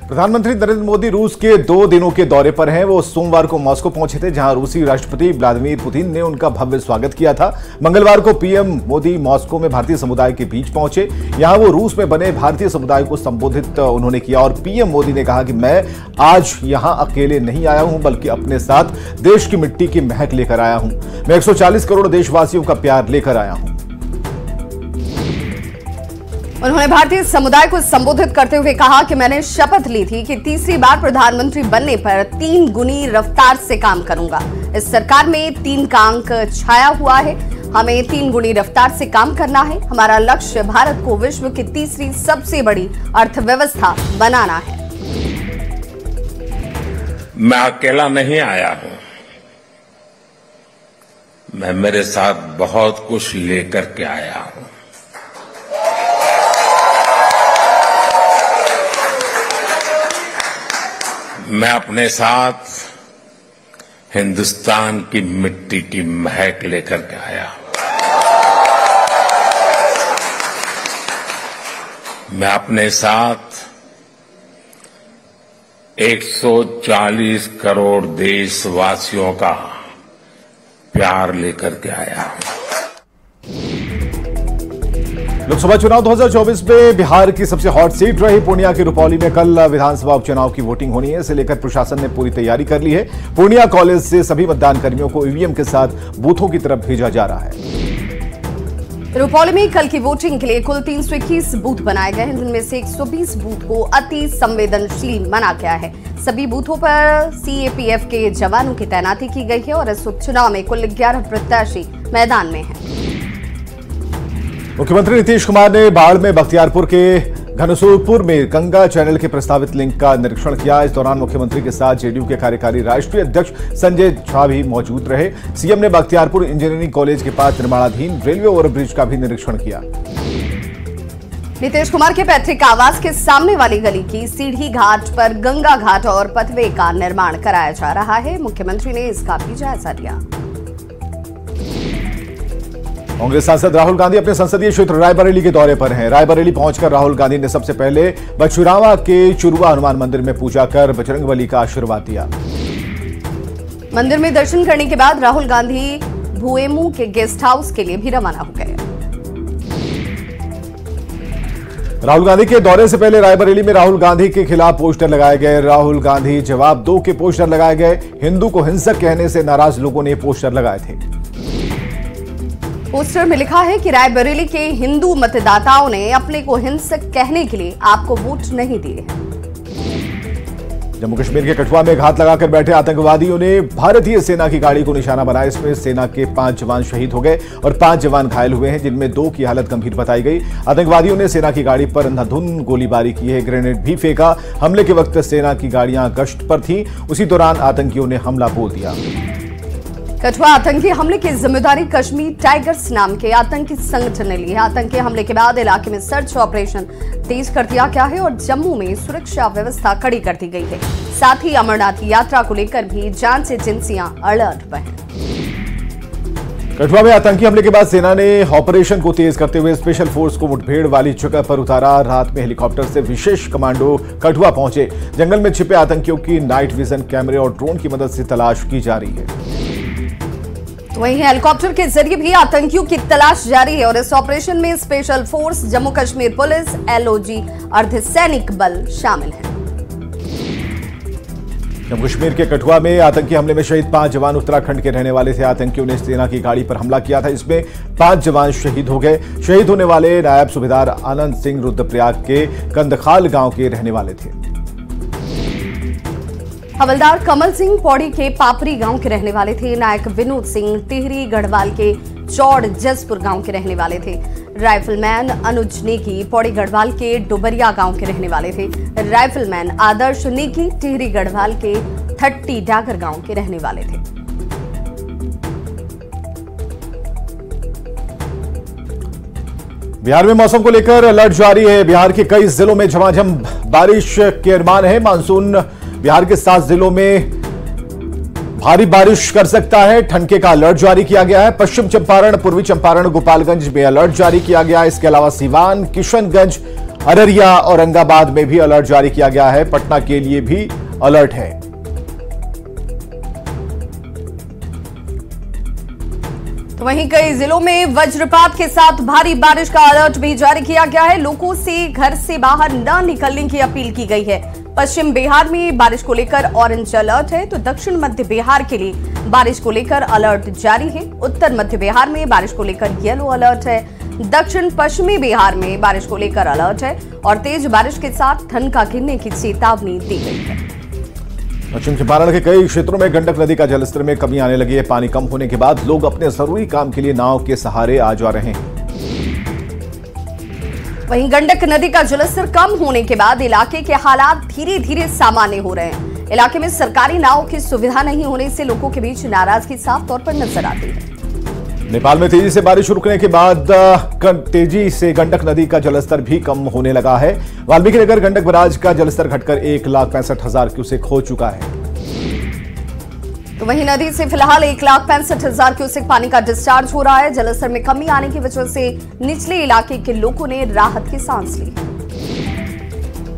प्रधानमंत्री नरेंद्र मोदी रूस के 2 दिनों के दौरे पर हैं। वो सोमवार को मॉस्को पहुंचे थे, जहां रूसी राष्ट्रपति व्लादिमीर पुतिन ने उनका भव्य स्वागत किया था। मंगलवार को पीएम मोदी मॉस्को में भारतीय समुदाय के बीच पहुंचे। यहां वो रूस में बने भारतीय समुदाय को संबोधित उन्होंने किया और पीएम मोदी ने कहा कि मैं आज यहां अकेले नहीं आया हूं, बल्कि अपने साथ देश की मिट्टी की महक लेकर आया हूं। मैं 140 करोड़ देशवासियों का प्यार लेकर आया हूं। उन्होंने भारतीय समुदाय को संबोधित करते हुए कहा कि मैंने शपथ ली थी कि तीसरी बार प्रधानमंत्री बनने पर 3 गुनी रफ्तार से काम करूंगा। इस सरकार में 3 का अंक छाया हुआ है। हमें 3 गुनी रफ्तार से काम करना है। हमारा लक्ष्य भारत को विश्व की तीसरी सबसे बड़ी अर्थव्यवस्था बनाना है। मैं अकेला नहीं आया हूं, मैं मेरे साथ बहुत कुछ लेकर के आया हूं। मैं अपने साथ हिंदुस्तान की मिट्टी की महक लेकर के आया हूं। मैं अपने साथ 140 करोड़ देशवासियों का प्यार लेकर के आया हूं। लोकसभा चुनाव 2024 में बिहार की सबसे हॉट सीट रही पूर्णिया के रुपौली में कल विधानसभा उपचुनाव की वोटिंग होनी है। इसे लेकर प्रशासन ने पूरी तैयारी कर ली है। पूर्णिया कॉलेज से सभी मतदान कर्मियों को ईवीएम के साथ बूथों की तरफ भेजा जा रहा है। रुपौली में कल की वोटिंग के लिए कुल 321 बूथ बनाए गए हैं, जिनमें से 120 बूथ को अति संवेदनशील माना गया है। सभी बूथों पर सीएपीएफ के जवानों की तैनाती की गई है और इस उपचुनाव में कुल 11 प्रत्याशी मैदान में हैं। मुख्यमंत्री नीतीश कुमार ने बाढ़ में बख्तियारपुर के घनसूरपुर में गंगा चैनल के प्रस्तावित लिंक का निरीक्षण किया। इस दौरान मुख्यमंत्री के साथ जेडीयू के कार्यकारी राष्ट्रीय अध्यक्ष संजय झा भी मौजूद रहे। सीएम ने बख्तियारपुर इंजीनियरिंग कॉलेज के पास निर्माणाधीन रेलवे ओवरब्रिज का भी निरीक्षण किया। नीतीश कुमार के पैतृक आवास के सामने वाली गली की सीढ़ी घाट पर गंगा घाट और पथवे का निर्माण कराया जा रहा है। मुख्यमंत्री ने इसका भी जायजा लिया। कांग्रेस सांसद राहुल गांधी अपने संसदीय क्षेत्र रायबरेली के दौरे पर हैं। रायबरेली पहुंचकर राहुल गांधी ने सबसे पहले बछुरावा के चुरुआ हनुमान मंदिर में पूजा कर बजरंगबली का आशीर्वाद दिया। मंदिर में दर्शन करने के बाद राहुल गांधी भुएमू के गेस्ट हाउस के लिए भी रवाना हो गए। राहुल गांधी के दौरे से पहले रायबरेली में राहुल गांधी के खिलाफ पोस्टर लगाए गए। राहुल गांधी जवाब दो के पोस्टर लगाए गए। हिंदू को हिंसक कहने से नाराज लोगों ने पोस्टर लगाए थे। पोस्टर में लिखा है कि रायबरेली के हिंदू मतदाताओं ने अपने को हिंसक कहने के लिए आपको वोट नहीं दिए हैं। जम्मू कश्मीर के कठुआ में घात लगाकर बैठे आतंकवादियों ने भारतीय सेना की गाड़ी को निशाना बनाया। इसमें सेना के 5 जवान शहीद हो गए और 5 जवान घायल हुए हैं, जिनमें 2 की हालत गंभीर बताई गई। आतंकवादियों ने सेना की गाड़ी पर अंधाधुंध गोलीबारी की है, ग्रेनेड भी फेंका। हमले के वक्त सेना की गाड़ियां गश्त पर थीं। उसी दौरान आतंकियों ने हमला बोल दिया। कठुआ आतंकी हमले की जिम्मेदारी कश्मीर टाइगर्स नाम के आतंकी संगठन ने ली है। आतंकी हमले के बाद इलाके में सर्च ऑपरेशन तेज कर दिया गया है और जम्मू में सुरक्षा व्यवस्था कड़ी कर दी गई है। साथ ही अमरनाथ यात्रा को लेकर भी जांच एजेंसियां अलर्ट पर हैं। कठुआ में आतंकी हमले के बाद सेना ने ऑपरेशन को तेज करते हुए स्पेशल फोर्स को मुठभेड़ वाली जगह पर उतारा। रात में हेलीकॉप्टर से विशेष कमांडो कठुआ पहुंचे। जंगल में छिपे आतंकियों की नाइट विजन कैमरे और ड्रोन की मदद से तलाश की जा रही है। वहीं हेलीकॉप्टर के जरिए भी आतंकियों की तलाश जारी है और इस ऑपरेशन में special force, Jammu Kashmir police, LOG, अर्धसैनिक बल शामिल हैं। जम्मू कश्मीर के कठुआ में आतंकी हमले में शहीद 5 जवान उत्तराखंड के रहने वाले थे। आतंकियों ने सेना की गाड़ी पर हमला किया था। इसमें 5 जवान शहीद हो गए। शहीद होने वाले नायब सूबेदार आनंद सिंह रुद्रप्रयाग के कंदखाल गांव के रहने वाले थे। हवलदार कमल सिंह पौड़ी के पापरी गांव के रहने वाले थे। नायक विनोद सिंह टिहरी गढ़वाल के चौड़ जसपुर गांव के रहने वाले थे। राइफलमैन अनुज नेगी पौड़ी गढ़वाल के डुबरिया गांव के रहने वाले थे। राइफलमैन आदर्श नेगी टिहरी गढ़वाल के 30 डागर गांव के रहने वाले थे। बिहार में मौसम को लेकर अलर्ट जारी है। बिहार के कई जिलों में झमाझम बारिश के अनुमान है। मानसून बिहार के 7 जिलों में भारी बारिश कर सकता है। ठंडके का अलर्ट जारी किया गया है। पश्चिम चंपारण, पूर्वी चंपारण, गोपालगंज में अलर्ट जारी किया गया है। इसके अलावा सीवान, किशनगंज अररिया और औरंगाबाद में भी अलर्ट जारी किया गया है। पटना के लिए भी अलर्ट है। तो वहीं कई जिलों में वज्रपात के साथ भारी बारिश का अलर्ट भी जारी किया गया है। लोगों से घर से बाहर न निकलने की अपील की गई है। पश्चिम बिहार में बारिश को लेकर ऑरेंज अलर्ट है, तो दक्षिण मध्य बिहार के लिए बारिश को लेकर अलर्ट जारी है। उत्तर मध्य बिहार में बारिश को लेकर येलो अलर्ट है। दक्षिण पश्चिमी बिहार में बारिश को लेकर अलर्ट है और तेज बारिश के साथ ठनका गिरने की चेतावनी दी गई है। पश्चिम चंपारण के कई क्षेत्रों में गंडक नदी का जलस्तर में कमी आने लगी है। पानी कम होने के बाद लोग अपने जरूरी काम के लिए नाव के सहारे आ जा रहे हैं। वहीं गंडक नदी का जलस्तर कम होने के बाद इलाके के हालात धीरे धीरे सामान्य हो रहे हैं। इलाके में सरकारी नाव की सुविधा नहीं होने से लोगों के बीच नाराजगी साफ तौर पर नजर आती है। नेपाल में तेजी से बारिश रुकने के बाद तेजी से गंडक नदी का जलस्तर भी कम होने लगा है। वाल्मीकि नगर गंडक बराज का जलस्तर घटकर 1,65,000 क्यूसेक हो चुका है। तो वहीं नदी से फिलहाल 1,65,000 क्यूसेक पानी का डिस्चार्ज हो रहा है। जलस्तर में कमी आने की वजह से निचले इलाके के लोगों ने राहत की सांस ली।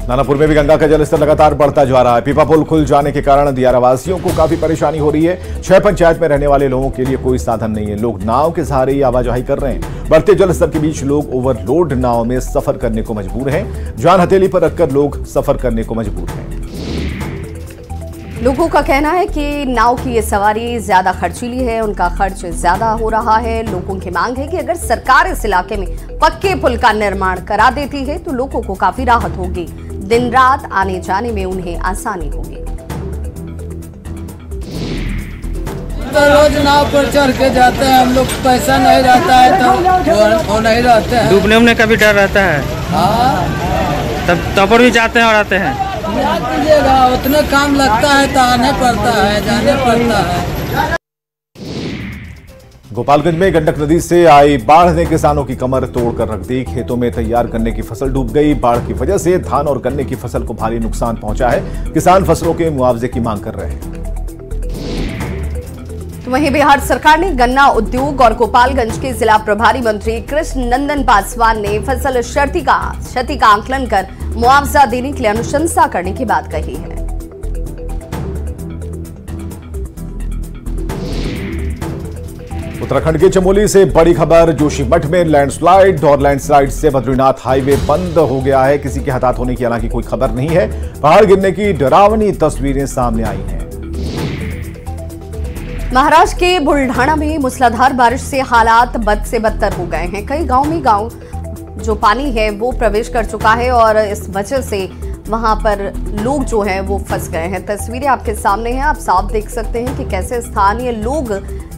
नानापुर में भी गंगा का जलस्तर लगातार बढ़ता जा रहा है। पीपा पुल खुल जाने के कारण दियारावासियों को काफी परेशानी हो रही है। 6 पंचायत में रहने वाले लोगों के लिए कोई साधन नहीं है। लोग नाव के सहारे ही आवाजाही कर रहे हैं। बढ़ते जलस्तर के बीच लोग ओवरलोड नाव में सफर करने को मजबूर हैं। जान हथेली पर रखकर लोग सफर करने को मजबूर हैं। लोगों का कहना है कि नाव की ये सवारी ज्यादा खर्चीली है, उनका खर्च ज्यादा हो रहा है। लोगों की मांग है कि अगर सरकार इस इलाके में पक्के पुल का निर्माण करा देती है तो लोगों को काफी राहत होगी। दिन रात आने जाने में उन्हें आसानी होगी। तो रोज नाव पर चढ़ के जाते हैं हम लोग, पैसा नहीं रहता है तो वो नहीं रहते हैं। डूबने उबने का भी डर रहता है। हाँ, तब पर भी जाते हैं और आते हैं। क्या कीजिएगा, उतने काम लगता है तो आने पड़ता है, जाने पड़ता है। गोपालगंज में गंडक नदी से आई बाढ़ ने किसानों की कमर तोड़कर रख दी। खेतों में तैयार गन्ने की फसल डूब गई। बाढ़ की वजह से धान और गन्ने की फसल को भारी नुकसान पहुंचा है। किसान फसलों के मुआवजे की मांग कर रहे हैं। तो वहीं बिहार सरकार ने गन्ना उद्योग और गोपालगंज के जिला प्रभारी मंत्री कृष्ण नंदन पासवान ने फसल क्षति का आकलन कर मुआवजा देने के लिए अनुशंसा करने की बात कही है। उत्तराखंड के चमोली से बड़ी खबर। जोशीमठ में लैंडस्लाइड और लैंडस्लाइड से बद्रीनाथ हाईवे बंद हो गया है। किसी के हताहत होने की हालांकि कोई खबर नहीं है। पहाड़ गिरने की डरावनी तस्वीरें सामने आई हैं। महाराष्ट्र के बुल्ढाना में मूसलाधार बारिश से हालात बद से बदतर हो गए हैं। कई गांव जो पानी है वो प्रवेश कर चुका है और इस वजह से वहां पर लोग जो हैं वो फंस गए हैं। तस्वीरें आपके सामने हैं, आप साफ देख सकते हैं कि कैसे स्थानीय लोग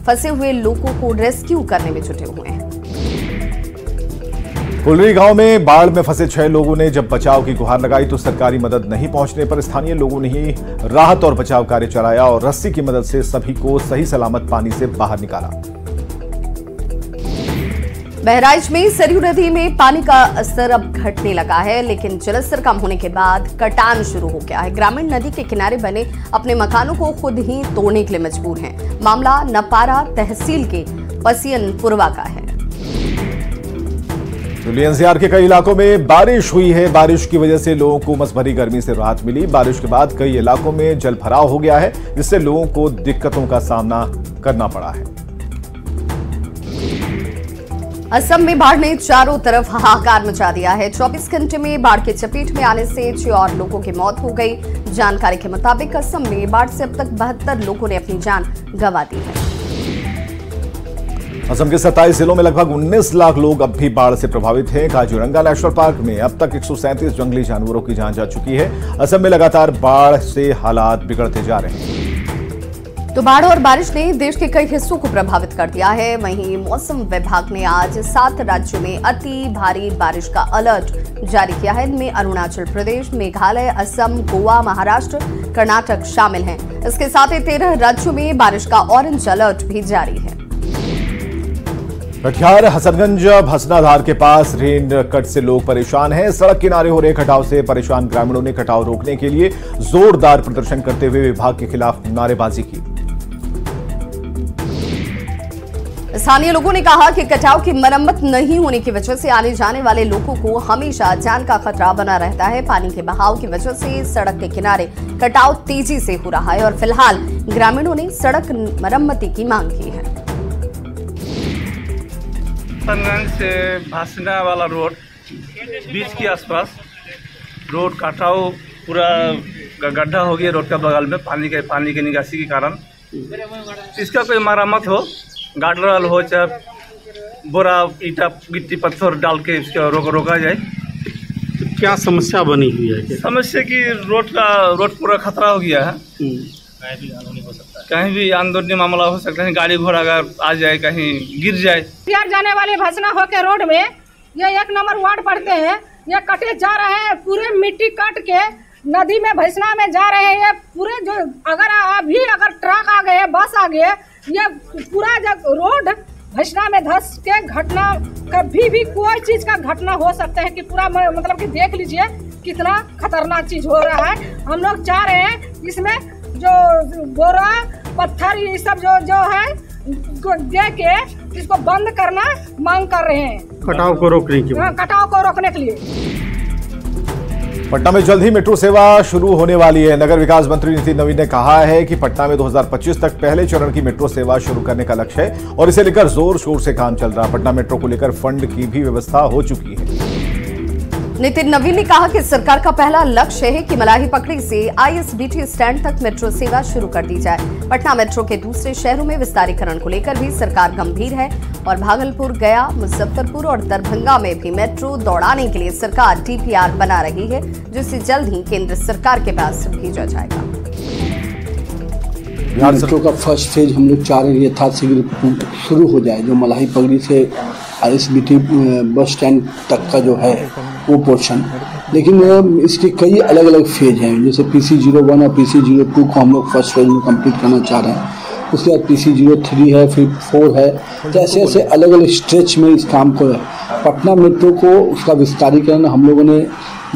फंसे हुए लोगों को रेस्क्यू करने में जुटे हुए हैं। कुलरी गांव में बाढ़ में फंसे 6 लोगों ने जब बचाव की गुहार लगाई तो सरकारी मदद नहीं पहुंचने पर स्थानीय लोगों ने ही राहत और बचाव कार्य चलाया और रस्सी की मदद से सभी को सही सलामत पानी से बाहर निकाला। बहराइच में सरयू नदी में पानी का स्तर अब घटने लगा है, लेकिन जलस्तर कम होने के बाद कटान शुरू हो गया है। ग्रामीण नदी के किनारे बने अपने मकानों को खुद ही तोड़ने के लिए मजबूर हैं। मामला नपारा तहसील के पसियनपुरवा का है। एनसीआर के कई इलाकों में बारिश हुई है। बारिश की वजह से लोगों को उमस भरी गर्मी से राहत मिली। बारिश के बाद कई इलाकों में जल भराव हो गया है, जिससे लोगों को दिक्कतों का सामना करना पड़ा है। असम में बाढ़ ने चारों तरफ हाहाकार मचा दिया है। 24 घंटे में बाढ़ के चपेट में आने से 6 और लोगों की मौत हो गई। जानकारी के मुताबिक असम में बाढ़ से अब तक 72 लोगों ने अपनी जान गंवा दी है। असम के 27 जिलों में लगभग 19 लाख लोग अब भी बाढ़ से प्रभावित हैं। काजीरंगा नेशनल पार्क में अब तक 137 जंगली जानवरों की जान जा चुकी है। असम में लगातार बाढ़ से हालात बिगड़ते जा रहे हैं। तो बाढ़ और बारिश ने देश के कई हिस्सों को प्रभावित कर दिया है। वहीं मौसम विभाग ने आज 7 राज्यों में अति भारी बारिश का अलर्ट जारी किया है। इनमें अरुणाचल प्रदेश, मेघालय, असम, गोवा, महाराष्ट्र, कर्नाटक शामिल हैं। इसके साथ ही 13 राज्यों में बारिश का ऑरेंज अलर्ट भी जारी है। कटिहार हसनगंज भसनाधार के पास रेन कट से लोग परेशान हैं। सड़क किनारे हो रहे कटाव से परेशान ग्रामीणों ने कटाव रोकने के लिए जोरदार प्रदर्शन करते हुए विभाग के खिलाफ नारेबाजी की। स्थानीय लोगों ने कहा कि कटाव की मरम्मत नहीं होने की वजह से आने जाने वाले लोगों को हमेशा जान का खतरा बना रहता है। पानी के बहाव की वजह से सड़क के किनारे कटाव तेजी से हो रहा है और फिलहाल ग्रामीणों ने सड़क मरम्मती की मांग की है। से भासना वाला रोड बीच के आसपास रोड कटाव पूरा गड्ढा हो गया रोड का बगल में पानी के निकासी के कारण। इसका कोई मरम्मत हो, गार्डरवाल हो, चाहे बोरा ईटा गिट्टी पत्थर डाल के इसका रोका जाए। तो क्या समस्या बनी हुई है? समस्या की रोड पूरा खतरा हो गया है। कहीं भी आंदोलन मामला हो सकता है, गाड़ी घोड़ा अगर आ जाए, कहीं गिर जाए। बिहार जाने वाले भसना होके रोड में ये 1 नंबर वार्ड पड़ते हैं, ये कटे जा रहे हैं, पूरे मिट्टी काट के नदी में भैसना में जा रहे हैं। ये पूरे जो अगर ट्रक आ गए, बस आ गए, ये पूरा रोड भैसना में धंस के घटना, कभी भी कोई चीज का घटना हो सकता है कि पूरा मतलब कि देख लीजिए कितना खतरनाक चीज हो रहा है। हम लोग चाह रहे हैं इसमें जो बोरा पत्थर ये सब जो है दे के इसको बंद करना मांग कर रहे हैं, कटाव को रोकने के लिए। पटना में जल्द ही मेट्रो सेवा शुरू होने वाली है। नगर विकास मंत्री नितिन नवीन ने कहा है कि पटना में 2025 तक पहले चरण की मेट्रो सेवा शुरू करने का लक्ष्य है और इसे लेकर जोर शोर से काम चल रहा। पटना मेट्रो को लेकर फंड की भी व्यवस्था हो चुकी है। नितिन नवीन ने कहा कि सरकार का पहला लक्ष्य है कि मलाही पकड़ी से ISBT स्टैंड तक मेट्रो सेवा शुरू कर दी जाए। पटना मेट्रो के दूसरे शहरों में विस्तारीकरण को लेकर भी सरकार गंभीर है और भागलपुर, गया, मुजफ्फरपुर और दरभंगा में भी मेट्रो दौड़ाने के लिए सरकार DPR बना रही है, जिसे जल्द ही केंद्र सरकार के पास भेजा जाएगा। मेट्रो का फर्स्ट फेज हम लोग चाह रहे हैं यथाशीघ्र शुरू हो जाए, जो मलाही पगड़ी से ISBT बस स्टैंड तक का जो है वो पोर्शन। लेकिन इसके कई अलग अलग फेज हैं, जैसे PC01 और PC02 को हम लोग फर्स्ट फेज में कंप्लीट करना चाह रहे हैं। उसके बाद PC03 है, फिर 4 है, तो ऐसे ऐसे अलग अलग स्ट्रेच में इस काम को है। पटना मेट्रो को उसका विस्तारीकरण हम लोगों ने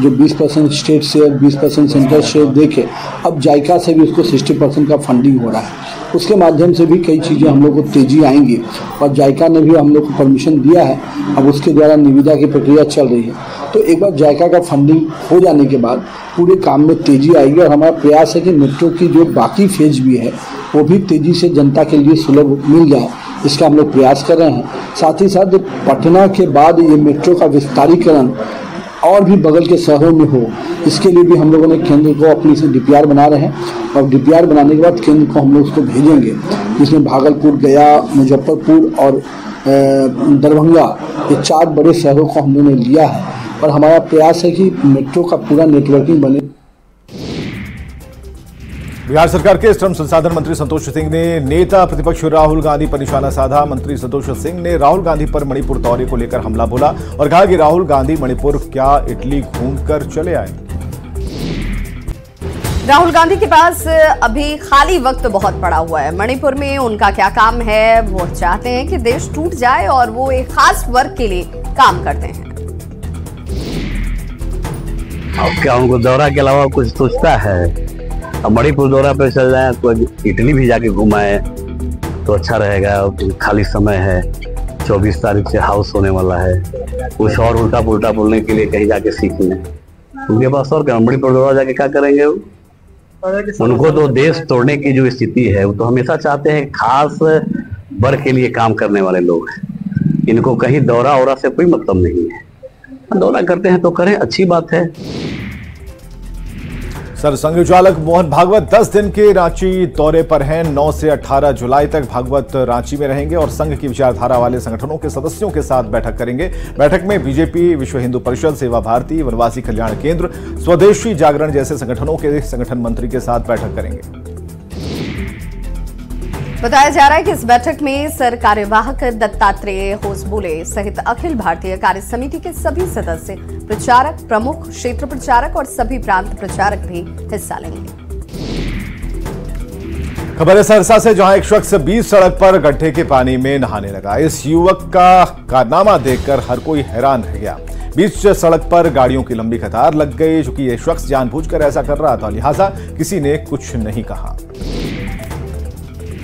जो 20% स्टेट से 20% सेंट्रल से देके अब जायका से भी उसको 60% का फंडिंग हो रहा है। उसके माध्यम से भी कई चीज़ें हम लोग को तेज़ी आएंगी और जायका ने भी हम लोग को परमिशन दिया है। अब उसके द्वारा निविदा की प्रक्रिया चल रही है, तो एक बार जायका का फंडिंग हो जाने के बाद पूरे काम में तेज़ी आएगी और हमारा प्रयास है कि मेट्रो की जो बाकी फेज भी है वो भी तेज़ी से जनता के लिए सुलभ मिल जाए, इसका हम लोग प्रयास कर रहे हैं। साथ ही साथ पटना के बाद ये मेट्रो का विस्तारीकरण और भी बगल के शहरों में हो, इसके लिए भी हम लोगों ने केंद्र को अपनी से DPR बना रहे हैं और DPR बनाने के बाद केंद्र को हम लोग उसको भेजेंगे, जिसमें भागलपुर, गया, मुजफ्फरपुर और दरभंगा, ये 4 बड़े शहरों को हम लोगों ने लिया है और हमारा प्रयास है कि मेट्रो का पूरा नेटवर्किंग बने। बिहार सरकार के श्रम संसाधन मंत्री संतोष सिंह ने नेता प्रतिपक्ष राहुल गांधी पर निशाना साधा। मंत्री संतोष सिंह ने राहुल गांधी पर मणिपुर दौरे को लेकर हमला बोला और कहा कि राहुल गांधी मणिपुर क्या इटली घूमकर चले आए। राहुल गांधी के पास अभी खाली वक्त बहुत पड़ा हुआ है। मणिपुर में उनका क्या काम है? वो चाहते हैं कि देश टूट जाए और वो एक खास वर्ग के लिए काम करते हैं। अब क्या उनको दौरा के अलावा कुछ सोचता है? अब मणिपुर दौरा पे चल जाए तो इटली भी जाके घुमाए तो अच्छा रहेगा। खाली समय है, 24 तारीख से हाउस होने वाला है, कुछ और उल्टा पुल्टा बोलने के लिए कहीं जाके सीख लें। उनके पास और क्या, मणिपुर दौरा जाके क्या करेंगे? उनको तो देश तोड़ने की जो स्थिति है वो तो हमेशा चाहते हैं खास वर्ग के लिए काम करने वाले लोग हैं। इनको कहीं दौरा औरा से कोई मतलब नहीं है। दौरा करते हैं तो करें, अच्छी बात है। सरसंघ चालक मोहन भागवत 10 दिन के रांची दौरे पर हैं। 9 से 18 जुलाई तक भागवत रांची में रहेंगे और संघ की विचारधारा वाले संगठनों के सदस्यों के साथ बैठक करेंगे। बैठक में बीजेपी, विश्व हिंदू परिषद, सेवा भारती, वनवासी कल्याण केंद्र, स्वदेशी जागरण जैसे संगठनों के संगठन मंत्री के साथ बैठक करेंगे। बताया जा रहा है कि इस बैठक में सर कार्यवाहक दत्तात्रेय होसबोले सहित अखिल भारतीय कार्य समिति के सभी सदस्य, प्रचारक, प्रमुख क्षेत्र प्रचारक और सभी प्रांत प्रचारक भी हिस्सा लेंगे। खबर है सहरसा से, जहां एक शख्स 20 सड़क पर गड्ढे के पानी में नहाने लगा। इस युवक का कारनामा देखकर हर कोई हैरान रह गया। बीच सड़क पर गाड़ियों की लंबी कतार लग गई। चूंकि यह शख्स जानबूझकर ऐसा कर रहा था, लिहाजा किसी ने कुछ नहीं कहा।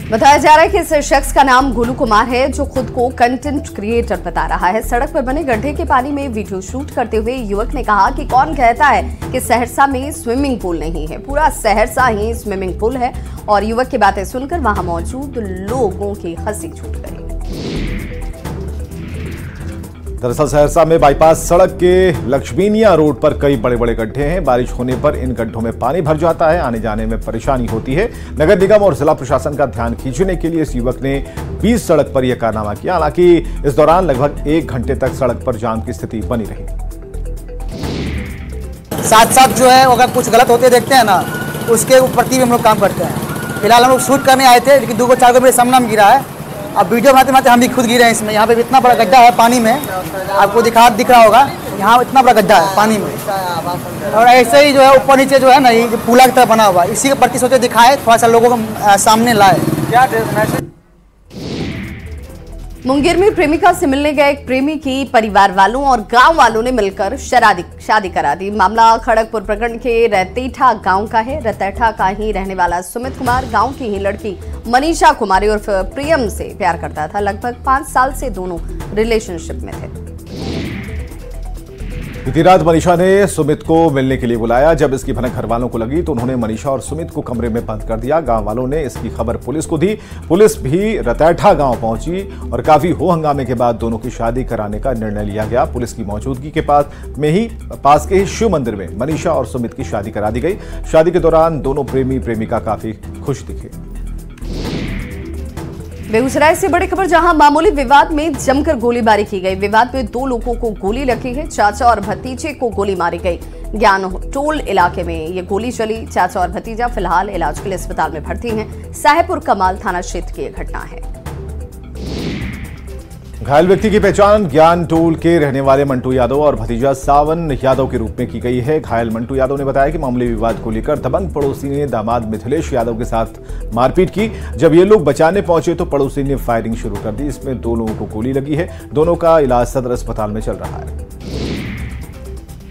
बताया जा रहा है कि इस शख्स का नाम गोलू कुमार है, जो खुद को कंटेंट क्रिएटर बता रहा है। सड़क पर बने गड्ढे के पानी में वीडियो शूट करते हुए युवक ने कहा कि कौन कहता है कि सहरसा में स्विमिंग पूल नहीं है, पूरा सहरसा ही स्विमिंग पूल है। और युवक की बातें सुनकर वहां मौजूद लोगों की हंसी छूट गई। दरअसल सहरसा में बाईपास सड़क के लक्ष्मीनिया रोड पर कई बड़े बड़े गड्ढे हैं। बारिश होने पर इन गड्ढों में पानी भर जाता है, आने जाने में परेशानी होती है। नगर निगम और जिला प्रशासन का ध्यान खींचने के लिए इस युवक ने बीच सड़क पर यह कारनामा किया। हालांकि इस दौरान लगभग 1 घंटे तक सड़क पर जाम की स्थिति बनी रही। साथ साथ जो है अगर कुछ गलत होते देखते हैं ना, उसके प्रति भी हम लोग काम करते हैं। फिलहाल हम लोग शूट करने आए थे, लेकिन 2 4 मेरे सामने में गिरा है। अब वीडियो बनाते बनाते हम भी खुद गिरे हैं इसमें। यहाँ पे इतना बड़ा गड्ढा है पानी में, आपको दिख रहा होगा, यहाँ इतना बड़ा गड्ढा है पानी में। और ऐसे ही जो है ऊपर नीचे जो है ना, ये पुला की तरह बना हुआ है। इसी के प्रति सोचे दिखाए, थोड़ा सा लोगों को सामने लाए। क्या मैसेज? मुंगेर में प्रेमिका से मिलने गए एक प्रेमी की परिवार वालों और गांव वालों ने मिलकर शादी करा दी। मामला खड़गपुर प्रखंड के रतेठा गांव का है। रतेठा का ही रहने वाला सुमित कुमार गांव की ही लड़की मनीषा कुमारी उर्फ प्रियम से प्यार करता था। लगभग 5 साल से दोनों रिलेशनशिप में थे। बीती रात मनीषा ने सुमित को मिलने के लिए बुलाया। जब इसकी भनक घर वालों को लगी तो उन्होंने मनीषा और सुमित को कमरे में बंद कर दिया। गांव वालों ने इसकी खबर पुलिस को दी। पुलिस भी रतैठा गांव पहुंची और काफी हो हंगामे के बाद दोनों की शादी कराने का निर्णय लिया गया। पुलिस की मौजूदगी के पास के ही शिव मंदिर में मनीषा और सुमित की शादी करा दी गई। शादी के दौरान दोनों प्रेमी प्रेमिका काफी खुश दिखे। बेगूसराय से बड़ी खबर, जहां मामूली विवाद में जमकर गोलीबारी की गई। विवाद में 2 लोगों को गोली लगी है। चाचा और भतीजे को गोली मारी गई। ज्ञान टोल इलाके में ये गोली चली। चाचा और भतीजा फिलहाल इलाज के लिए अस्पताल में भर्ती हैं। साहेबपुर कमाल थाना क्षेत्र की यह घटना है। घायल व्यक्ति की पहचान ज्ञान टोल के रहने वाले मंटू यादव और भतीजा सावन यादव के रूप में की गई है। घायल मंटू यादव ने बताया कि मामूली विवाद को लेकर दबंग पड़ोसी ने दामाद मिथिलेश यादव के साथ मारपीट की। जब ये लोग बचाने पहुंचे तो पड़ोसी ने फायरिंग शुरू कर दी। इसमें 2 लोगों को गोली लगी है। दोनों का इलाज सदर अस्पताल में चल रहा है।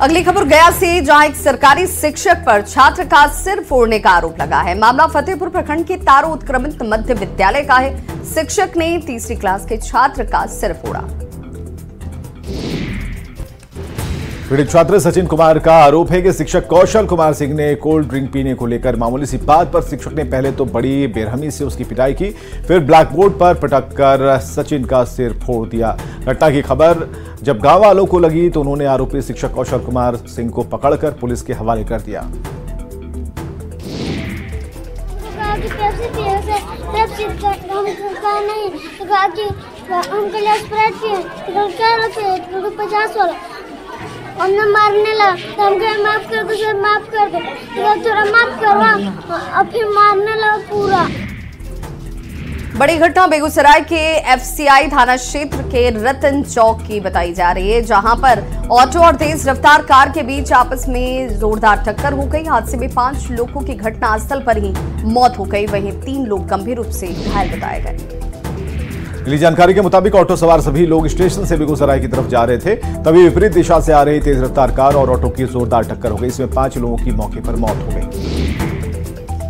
अगली खबर गया से, जहां एक सरकारी शिक्षक पर छात्र का सिर फोड़ने का आरोप लगा है। मामला फतेहपुर प्रखंड के तारो उत्क्रमित मध्य विद्यालय का है। शिक्षक ने 3री क्लास के छात्र का सिर फोड़ा। पीड़ित छात्र सचिन कुमार का आरोप है कि शिक्षक कौशल कुमार सिंह ने कोल्ड ड्रिंक पीने को लेकर मामूली सी बात पर शिक्षक ने पहले तो बड़ी बेरहमी से उसकी पिटाई की, फिर ब्लैक बोर्ड पर पटक कर सचिन का सिर फोड़ दिया। घटना की खबर जब गांव वालों को लगी तो उन्होंने आरोपी शिक्षक कौशल कुमार सिंह को पकड़कर पुलिस के हवाले कर दिया। हमने मारने लगा तो हम कहे माफ कर दो सर, माफ कर दो, तो थोड़ा माफ करवा, अब फिर मारने लगा पूरा। बड़ी घटना बेगूसराय के एफसीआई थाना क्षेत्र के रतन चौक की बताई जा रही है, जहां पर ऑटो और तेज रफ्तार कार के बीच आपस में जोरदार टक्कर हो गई। हादसे में 5 लोगों की घटनास्थल पर ही मौत हो गई, वहीं 3 लोग गंभीर रूप से घायल बताए गए। मिली जानकारी के मुताबिक ऑटो सवार सभी लोग स्टेशन से बेगूसराय की तरफ जा रहे थे, तभी विपरीत दिशा से आ रही तेज रफ्तार कार और ऑटो की जोरदार टक्कर हो गई। इसमें 5 लोगों की मौके पर मौत हो गई।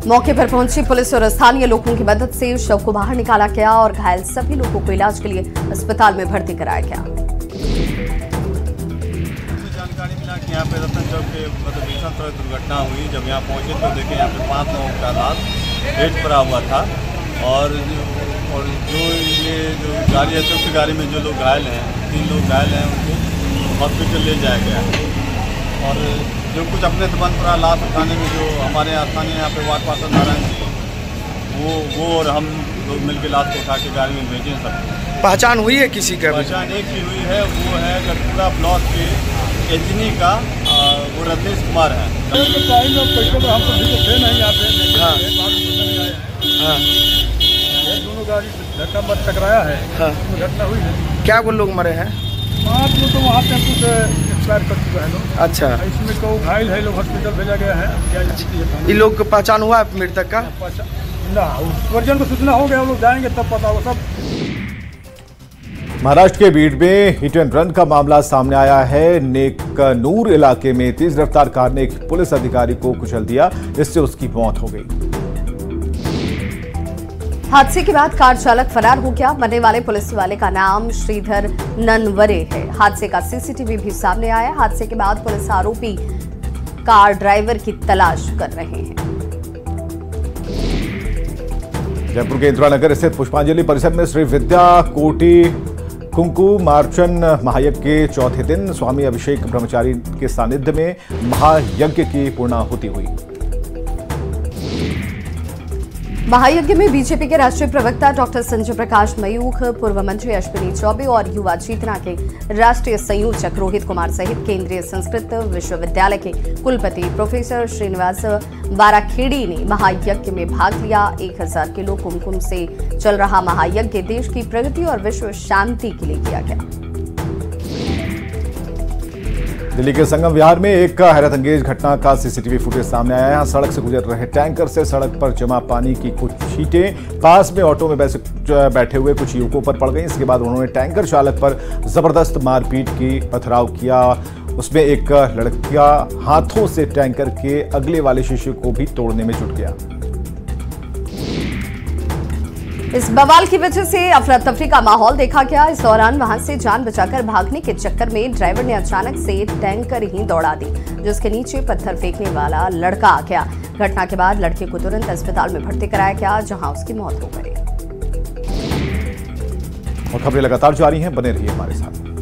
मौके पर पहुंची पुलिस और स्थानीय लोगों की मदद से शव को बाहर निकाला गया और घायल सभी लोगों को इलाज के लिए अस्पताल में भर्ती कराया गया। जानकारी मिला कि यहाँ पे रतन चौक पे भीषण सड़क दुर्घटना हुई। जब यहाँ पहुंचे तो देखे यहाँ पे 5 लोगों का लाश बेड पड़ा हुआ था और जो गाड़ी है तो उस गाड़ी में जो लोग घायल हैं, 3 लोग घायल हैं, उनको हॉस्पिटल ले जाया गया। और जो कुछ अपने दबंग पड़ा लाश उठाने में जो हमारे स्थानीय यहाँ पे वार्ड पार्षद नारायण जी वो और हम लोग मिलकर लाश को उठा के गाड़ी में भेजे। सब पहचान हुई है किसी का? पहचान एक ही हुई है, वो है गढ़पुरा ब्लॉक के एजनी का, वो रतेश कुमार है। हम तो थे नहीं यहाँ पे। हाँ, दोनों गाड़ी धक्का मत टकराया है। हाँ, घटना हुई है। क्या वो लोग मरे हैं? 5 लोग तो वहाँ टेम्पू से एक्सपायर कर चुका है लोग। अच्छा, इसमें तो घायल है, लोग हॉस्पिटल भेजा गया है। क्या इन लोग को पहचान हुआ है मृतक का? ना, परिजन को सूचना हो गया, वो लोग जाएंगे तब पता होगा सब। महाराष्ट्र के बीड में हिट एंड रन का मामला सामने आया है। नेकनूर इलाके में तेज रफ्तार कार ने एक पुलिस अधिकारी को कुचल दिया, इससे उसकी मौत हो गई। हादसे के बाद कार चालक फरार हो गया। मरने वाले पुलिस वाले का नाम श्रीधर ननवरे है। हादसे का सीसीटीवी भी सामने आया। हादसे के बाद पुलिस आरोपी कार ड्राइवर की तलाश कर रहे हैं। जयपुर के इंदिरानगर स्थित पुष्पांजलि परिसर में श्री विद्या कोटि कुंकुमार्चन महायज्ञ के चौथे दिन स्वामी अभिषेक ब्रह्मचारी के सानिध्य में महायज्ञ की पूर्णाहुति हुई। महायज्ञ में बीजेपी के राष्ट्रीय प्रवक्ता डॉक्टर संजय प्रकाश मयूख, पूर्व मंत्री अश्विनी चौबे और युवा चेतना के राष्ट्रीय संयोजक रोहित कुमार सहित केंद्रीय संस्कृत विश्वविद्यालय के कुलपति प्रोफेसर श्रीनिवास बाराखेड़ी ने महायज्ञ में भाग लिया। 1000 किलो कुमकुम से चल रहा महायज्ञ देश की प्रगति और विश्व शांति के लिए किया गया। दिल्ली के संगम विहार में एक हैरतअंगेज घटना का सीसीटीवी फुटेज सामने आया है। यहां सड़क से गुजर रहे टैंकर से सड़क पर जमा पानी की कुछ छींटें पास में ऑटो में बैठे हुए कुछ युवकों पर पड़ गई। इसके बाद उन्होंने टैंकर चालक पर जबरदस्त मारपीट की, पथराव किया। उसमें एक लड़का हाथों से टैंकर के अगले वाले शीशे को भी तोड़ने में जुट गया। इस बवाल की वजह से अफरा तफरी का माहौल देखा गया। इस दौरान वहां से जान बचाकर भागने के चक्कर में ड्राइवर ने अचानक से टैंकर ही दौड़ा दी, जिसके नीचे पत्थर फेंकने वाला लड़का आ गया। घटना के बाद लड़के को तुरंत अस्पताल में भर्ती कराया गया, जहां उसकी मौत हो गई। और खबरें लगातार जारी हैं, बने रहिए हमारे साथ।